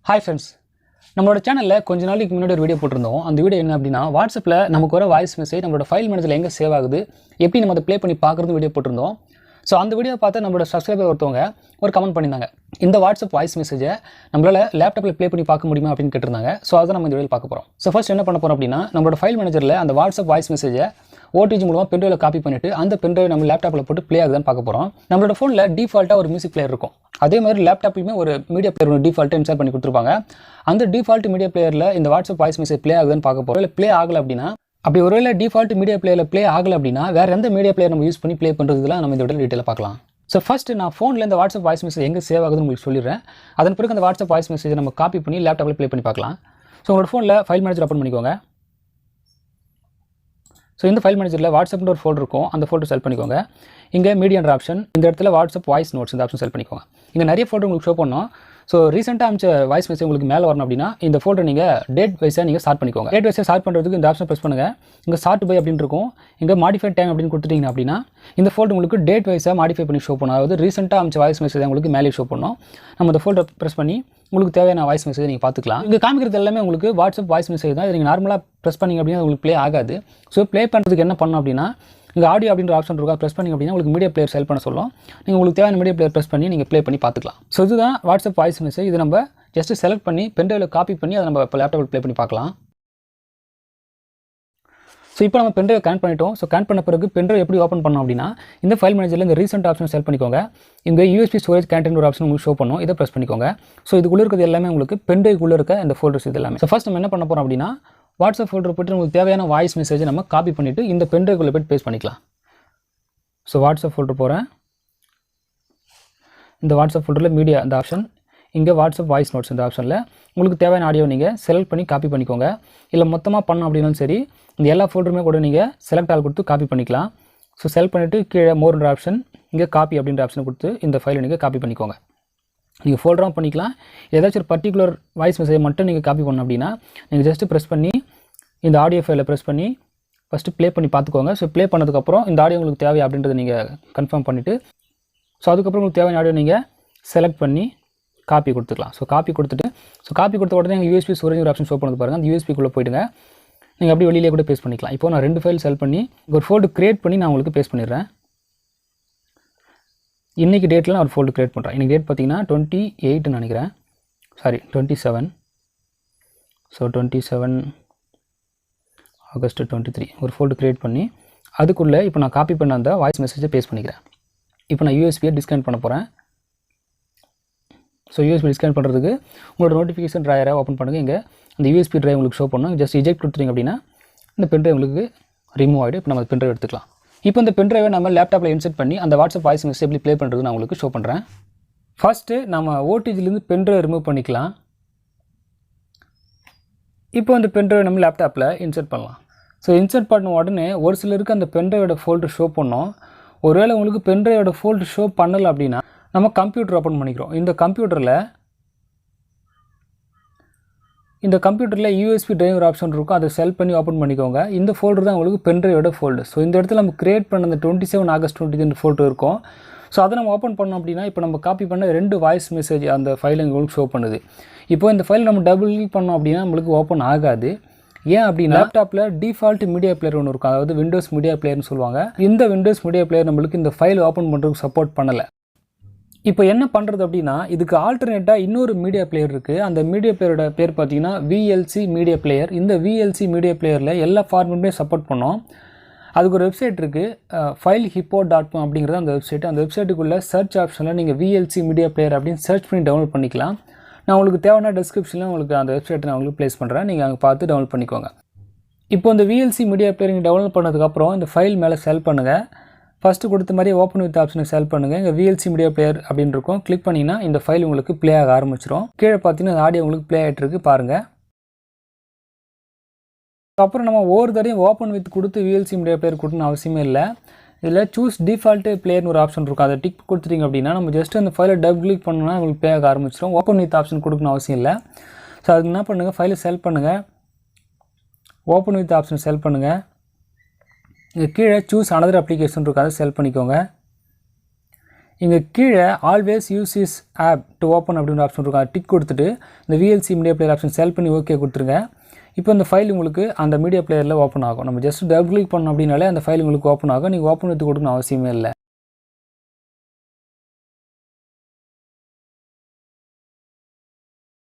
Hi friends, நம்மளோட சேனலில் கொஞ்ச நாளைக்கு முன்னாடி ஒரு வீடியோ போட்டிருந்தோம். அந்த வீடியோ என்ன அப்படின்னா, வாட்ஸ்அப்பில் நமக்கு வர வாய்ஸ் மெசேஜ் நம்மளோட ஃபைல் மேனேஜரில் எங்கே சேவ் ஆகுது, எப்படி நம்ம அதை ப்ளே பண்ணி பார்க்குறது வீடியோ போட்டிருந்தோம். ஸோ அந்த வீடியோ பார்த்து நம்மளோட சப்ஸ்கிரைபர் ஒருத்தவங்க ஒரு கமெண்ட் பண்ணியிருந்தாங்க. இந்த வாட்ஸ்அப் வாய்ஸ் மெசேஜை நம்மளால் லேப்டாப்பில் ப்ளே பண்ணி பார்க்க முடியுமா அப்படின்னு கேட்டிருந்தாங்க. ஸோ அதை நம்ம இந்த வீடியோ பார்க்க போகிறோம். ஸோ ஃபர்ஸ்ட் என்ன பண்ண போகிறோம் அப்படின்னா, நம்மளோட ஃபைல் மேனேஜரில் அந்த வாட்ஸ்அப் வாய்ஸ் மெசேஜை ஓடிஜி மூலமாக பென்ட்ரைவில் காப்பி பண்ணிவிட்டு அந்த பென்ட்ரைவ் நம்ம லேப்டாப்பில் போட்டு ப்ளே ஆகுதுன்னு பார்க்க போகிறோம். நம்மளோட ஃபோனில் டிஃபால்ட்டாக ஒரு மியூசிக் பிளேயர் இருக்கும். அதே மாதிரி லேப்டாப்லையுமே ஒரு மீடியா பிளேயர் ஒன்று டிஃபால்ட்டாக இன்ஸ்டால் பண்ணி கொடுத்துருப்பாங்க. அந்த டிஃபால்ட் மீடியா பிளேயரில் இந்த வாட்ஸ்அப் வாய்ஸ் மெசேஜ் ப்ளே ஆகுதுன்னு பார்க்க போகிறோம். இல்லை ப்ளே ஆகலை அப்படின்னா, அப்படி ஒருவேளை டிஃபால்ட் மீடியா பிளேயரில் ப்ளே ஆகலை அப்படின்னா வேறு எந்த மீடியா பிளேயர் நம்ம யூஸ் பண்ணி ப்ளே பண்ணுறதுலாம் நம்ம இந்த வீடியோவில் டீட்டெயிலாக பார்க்கலாம். ஸோ ஃபஸ்ட்டு நான் ஃபோனில் இந்த வாட்ஸ்அப் வாய்ஸ் மெசேஜ் எங்கே சேவ் ஆகுதுன்னு உங்களுக்கு சொல்லிடுறேன். அதன் பிறகு அந்த வாட்ஸ்அப் வாய்ஸ் மெசேஜை நம்ம காப்பி பண்ணி லேப்டாப்பில் ப்ளே பண்ணி பார்க்கலாம். ஸோ உங்களோட ஃபோனில் ஃபைல் மேனேஜர் ஓப்பன் பண்ணிக்கோங்க. ஸோ இந்த ஃபைல் மேனேஜரில் வாட்ஸ்அப்னு ஒரு ஃபோல்டர் இருக்கும். அந்த ஃபோல்டர் செலக்ட் பண்ணிக்கோங்க. இங்கே மீடியான்ற ஆப்ஷன், இந்த இடத்துல வாட்ஸ்அப் வாய்ஸ் நோட்ஸ் இந்த ஆப்ஷன் செலக்ட் பண்ணிக்கோங்க. இங்கே நிறைய ஃபோல்டர் உங்களுக்கு ஷோ பண்ணணும். ஸோ ரீசெண்டாக அமிச்ச வாய்ஸ் மெசேஜ் உங்களுக்கு மேலே வரணும் அப்படின்னா இந்த ஃபோல்டர் நீங்கள் டேட் வைஸாக நீங்கள் ஸ்டார்ட் பண்ணிக்கோங்க. டேட் வைஸாக ஸ்டார்ட் பண்ணுறதுக்கு இந்த ஆப்ஷன் ப்ரெஸ் பண்ணுங்கள். இங்கே ஸ்டார்ட் பை அப்படின்னு இருக்கும். இங்கே மாடிஃபைட் டைம் அப்படின்னு கொடுத்துட்டீங்க அப்படின்னா இந்த ஃபோல்டர் உங்களுக்கு டேட் வைஸாக மாடிஃபை பண்ணி ஷோ பண்ணும். அதாவது ரீசெண்டாக அமிச்ச வாய்ஸ் மெசேஜ் உங்களுக்கு மேலே ஷோ பண்ணணும். நம்ம இந்த ஃபோல்டர் ப்ரெஸ் பண்ணி உங்களுக்கு தேவையான வாய்ஸ் மெசேஜ் நீங்கள் பார்த்துக்கலாம். இங்கே காமிக்கிறது எல்லாமே உங்களுக்கு வாட்ஸ்அப் வாய்ஸ் மெசேஜ் தான். இது நீங்கள் நார்மலாக ப்ரெஸ் பண்ணிங்க அப்படின்னா உங்களுக்கு ப்ளே ஆகாது. ஸோ ப்ளே பண்ணுறதுக்கு என்ன பண்ணணும் அப்படின்னா, இங்கே ஆடியோ அப்படின்ற ஆப்ஷன் இருக்கா, ப்ரெஸ் பண்ணிங்க அப்படின்னா உங்களுக்கு மீடியா பிளேயர் செலக்ட் பண்ண சொல்லும். நீங்கள் உங்களுக்கு தேவையான மீடியா பிளேயர் ப்ரெஸ் பண்ணி நீங்கள் ப்ளே பண்ணி பார்த்துக்கலாம். ஸோ இதுதான் வாட்ஸ்அப் வாய்ஸ் மெசேஜ். இது நம்ம ஜஸ்ட் செலக்ட் பண்ணி பென்ட்ரைவில் காப்பி பண்ணி அதை நம்ம இப்போ லேப்டாப்பில் ப்ளே பண்ணி பார்க்கலாம். ஸோ இப்போ நம்ம பென்ட்ரைவ் கனெக்ட் பண்ணிட்டோம். ஸோ கனெக்ட் பண்ண பிறகு பென்ட்ரைவ் எப்படி ஓப்பன் பண்ணோம் அப்படின்னா, இந்த ஃபைல் மேனேஜரில் இந்த ரீசெண்ட் ஆப்ஷன் செலக்ட் பண்ணிக்கோங்க. இங்கே யூஎஸ்பி ஸ்டோரேஜ் கண்டென்ட் ஒரு ஆப்ஷன் உங்களுக்கு ஷோ பண்ணும். இதை ப்ரெஸ் பண்ணிக்கோங்க. ஸோ இதுக்குள்ளே இருக்கிறது எல்லாமே உங்களுக்கு பென்ட்ரைவ்க்குள்ளே இருக்க இந்த ஃபோல்டர்ஸ் இது எல்லாமே. ஸோ ஃபர்ஸ்ட் நம்ம என்ன பண்ண போகிறோம் அப்படின்னா, வாட்ஸ்அப் ஃபோல்டர் போய்ட்டு உங்களுக்கு தேவையான வாய்ஸ் மெசேஜை நம்ம காப்பி பண்ணிவிட்டு இந்த பென்ட்ரைவ்க்குள்ளே போய்ட்டு பேஸ்ட் பண்ணிக்கலாம். ஸோ வாட்ஸ்அப் ஃபோல்டர் போகிறேன். இந்த வாட்ஸ்அப் ஃபோல்டரில் மீடியா இந்த ஆப்ஷன், இங்கே வாட்ஸ்அப் வாய்ஸ் நோட்ஸ் இந்த ஆப்ஷனில் உங்களுக்கு தேவையான ஆடியோ நீங்கள் செலக்ட் பண்ணி காப்பி பண்ணிக்கோங்க. இல்லை மொத்தமாக பண்ணோம் அப்படின்னாலும் சரி, இந்த எல்லா ஃபோல்டருமே கூட நீங்கள் செலக்ட் ஆல் கொடுத்து காப்பி பண்ணிக்கலாம். ஸோ செலக்ட் பண்ணிவிட்டு கீழே மோர்ன்ற ஆப்ஷன், இங்கே காப்பி அப்படின்ற ஆப்ஷனை கொடுத்து இந்த ஃபைலை நீங்கள் காப்பி பண்ணிக்கோங்க. நீங்கள் ஃபோல்டராக பண்ணிக்கலாம். ஏதாச்சும் ஒரு பர்டிகுலர் வாய்ஸ் மெசேஜ் மட்டும் நீங்கள் காப்பி பண்ணணும் அப்படின்னா நீங்கள் ஜஸ்ட்டு ப்ரெஸ் பண்ணி இந்த ஆடியோ ஃபைலை ப்ரெஸ் பண்ணி ஃபஸ்ட்டு ப்ளே பண்ணி பார்த்துக்கோங்க. ஸோ ப்ளே பண்ணதுக்கப்புறம் இந்த ஆடியோ உங்களுக்கு தேவை அப்படின்றத நீங்கள் கன்ஃபார்ம் பண்ணிவிட்டு, ஸோ அதுக்கப்புறம் உங்களுக்கு தேவையான ஆடியோ நீங்கள் செலக்ட் பண்ணி காப்பி கொடுத்துக்கலாம். ஸோ காப்பி கொடுத்துட்டு, ஸோ காப்பி கொடுத்த உடனே நீங்கள் யூஎஸ்பி ஸ்டோரேஜ் ஒரு ஆப்ஷன் ஷோ பண்ணது பாருங்கள். அந்த யூஎஸ்பிக்குள்ளே போய்டுங்க. நீங்கள் அப்படியே வெளியிலே கூட பேஸ்ட் பண்ணிக்கலாம். இப்போ நான் 2 ஃபைல் செலக்ட் பண்ணி ஒரு ஃபோல்டர் கிரியேட் பண்ணி நான் உங்களுக்கு பேஸ்ட் பண்ணிடுறேன். இன்றைக்கி டேட்டில் நான் ஒரு ஃபோல்டர் கிரியேட் பண்ணுறேன். இன்றைக்கி டேட் பார்த்தீங்கன்னா 28ன்னு நினைக்கிறேன். சாரி 27. ஸோ 27 ஆகஸ்ட் 23 ஒரு ஃபோல்டர் கிரியேட் பண்ணி அதுக்குள்ளே இப்போ நான் காப்பி பண்ண அந்த வாய்ஸ் மெசேஜை பேஸ்ட் பண்ணிக்கிறேன். இப்போ நான் யூஎஸ்பியை டிஸ்கனெக்ட் பண்ண போகிறேன். ஸோ யூஎஸ்பி டிஸ்கனெக்ட் பண்ணுறதுக்கு உங்களோட நோட்டிஃபிகேஷன் ட்ரையரை ஓப்பன் பண்ணுங்கள். இங்கே அந்த யூஎஸ்பி ட்ரைவ் உங்களுக்கு ஷோ பண்ணணும். ஜஸ்ட் இஜெக்ட் கொடுத்துட்டீங்க அப்படின்னா இந்த பென்ட்ரைவ் உங்களுக்கு ரிமூவ் ஆகிடும். இப்போ நம்ம பென்ட்ரைவ் எடுத்துக்கலாம். இப்போ இந்த பென்ட்ரைவை நம்ம லேப்டாப்பில் இன்செர்ட் பண்ணி அந்த வாட்ஸ்அப் வாய்ஸ் மெசேஜ் எப்படி ப்ளே பண்ணுறது நான் உங்களுக்கு ஷோ பண்ணுறேன். ஃபஸ்ட்டு நம்ம ஓடிஜிலேருந்து பென்ட்ரைவ் ரிமூவ் பண்ணிக்கலாம். இப்போ அந்த பென்ட்ரைவ் நம்ம லேப்டாப்பில் இன்செர்ட் பண்ணலாம். ஸோ இன்செர்ட் பண்ண உடனே ஒரு சிலருக்கு அந்த பென்ட்ரைவோட ஃபோல்டர் ஷோ பண்ணோம். ஒருவேளை உங்களுக்கு பென்ட்ரைவோட ஃபோல்டர் ஷோ பண்ணலை அப்படின்னா நம்ம கம்ப்யூட்டர் ஓப்பன் பண்ணிக்கிறோம். இந்த கம்ப்யூட்டரில் யூஎஸ்பி டிரைவர் ஆப்ஷன் இருக்கும். அதை செலக்ட் பண்ணி ஓப்பன் பண்ணிக்கோங்க. இந்த ஃபோல்டர் தான் உங்களுக்கு பென்ட்ரைவோட ஃபோல்டர். ஸோ இந்த இடத்துல நம்ம கிரியேட் பண்ண அந்த 27 ஆகஸ்ட் 23 ஃபோல்டர் இருக்கும். ஸோ அதை நம்ம ஓப்பன் பண்ணோம் அப்படின்னா இப்போ நம்ம காப்பி பண்ண 2 வாய்ஸ் மெசேஜ் அந்த ஃபைல் உங்களுக்கு ஷோ பண்ணுது. இப்போ இந்த ஃபைல் நம்ம டபுள் கிளிக் பண்ணோம் அப்படின்னா நம்மளுக்கு ஓப்பன் ஆகாது. ஏன் அப்படின்னா லேப்டாப்பில் டிஃபால்ட் மீடியா பிளேயர் ஒன்று இருக்கும். அதாவது விண்டோஸ் மீடியா பிளேயர்னு சொல்லுவாங்க. இந்த விண்டோஸ் மீடியா பிளேயர் நம்மளுக்கு இந்த ஃபைல் ஓப்பன் பண்ணுறதுக்கு சப்போர்ட் பண்ணலை. இப்போ என்ன பண்ணுறது அப்படின்னா, இதுக்கு ஆல்டர்னேட்டாக இன்னொரு மீடியா பிளேயர் இருக்குது. அந்த மீடியா பிளேயரோட பேர் பார்த்தீங்கன்னா VLC மீடியா பிளேயர். இந்த VLC மீடியா பிளேயரில் எல்லா ஃபார்மேட்டுமே சப்போர்ட் பண்ணோம். அதுக்கு ஒரு வெப்சைட் இருக்குது, filehippo.com அப்படிங்கிறது அந்த வெப்சைட். அந்த வெப்சைட்டுக்குள்ளே சர்ச் ஆப்ஷனில் நீங்கள் VLC மீடியா பிளேயர் அப்படின்னு சர்ச் பண்ணி டவுன்லோட் பண்ணிக்கலாம். நான் உங்களுக்கு தேவையான டிஸ்கிரிப்ஷனில் உங்களுக்கு அந்த வெப்சைட்டை நான் உங்களுக்கு ப்ளேஸ் பண்ணுறேன். நீங்கள் அங்கே பார்த்து டவுன்லோட் பண்ணிக்கோங்க. இப்போ இந்த VLC மீடியா பிளேயர் நீங்கள் டவுன்லோட் பண்ணதுக்கப்புறம் இந்த ஃபைல் மேலே செலக்ட் பண்ணுங்கள். ஃபஸ்ட்டு கொடுத்த மாதிரி ஓப்பன் வித் ஆப்ஷனை செலக்ட் பண்ணுங்கள். இங்கே VLC மீடியா பிளேயர் அப்படின்னு இருக்கும். கிளிக் பண்ணிங்கன்னா இந்த ஃபைல் உங்களுக்கு ப்ளே ஆக ஆரம்பிச்சிடும். கீழே பார்த்தீங்கன்னா அந்த ஆடியோ உங்களுக்கு ப்ளே ஆகிட்டு இருக்கு பாருங்கள். அப்புறம் நம்ம ஒவ்வொரு தடையும் ஓப்பன் வித் கொடுத்து VLC மீடியா பிளேயர் கொடுக்கணும்னு அவசியமே இல்லை. இதில் சூஸ் டிஃபால்ட்டு பிளேயர்னு ஒரு ஆப்ஷன் இருக்கும். அதை டிக் கொடுத்துட்டீங்க அப்படின்னா நம்ம ஜஸ்ட் அந்த ஃபைலை டபுள் கிளிக் பண்ணோம்னா உங்களுக்கு ப்ளே ஆக ஆரம்பிச்சிடும். ஓப்பன் வித் ஆப்ஷன் கொடுக்கணும் அவசியம் இல்லை. ஸோ அதுக்கு என்ன பண்ணுங்கள், ஃபைலை செலக்ட் பண்ணுங்கள், ஓப்பன் வித் ஆப்ஷன் செலக்ட் பண்ணுங்கள். இங்கே கீழே சூஸ் அனதர் அப்ளிகேஷன் இருக்கும், அதை செலக்ட் பண்ணிக்கோங்க. இங்கே கீழே always use this app to open அப்படின்ற ஆப்ஷன் இருக்கும். டிக் கொடுத்துட்டு இந்த VLC media player option select பண்ணி ஓகே கொடுத்துருங்க. இப்போ இந்த ஃபைல் உங்களுக்கு அந்த மீடியா பிளேயரில் ஓப்பன் ஆகும். நம்ம ஜஸ்ட் டபுள் கிளிக் பண்ணோம் அப்படின்னாலே அந்த ஃபைல் உங்களுக்கு ஓப்பன் ஆகும். நீங்கள் ஓப்பன் எடுத்து கொடுக்கணும் அவசியமே இல்லை.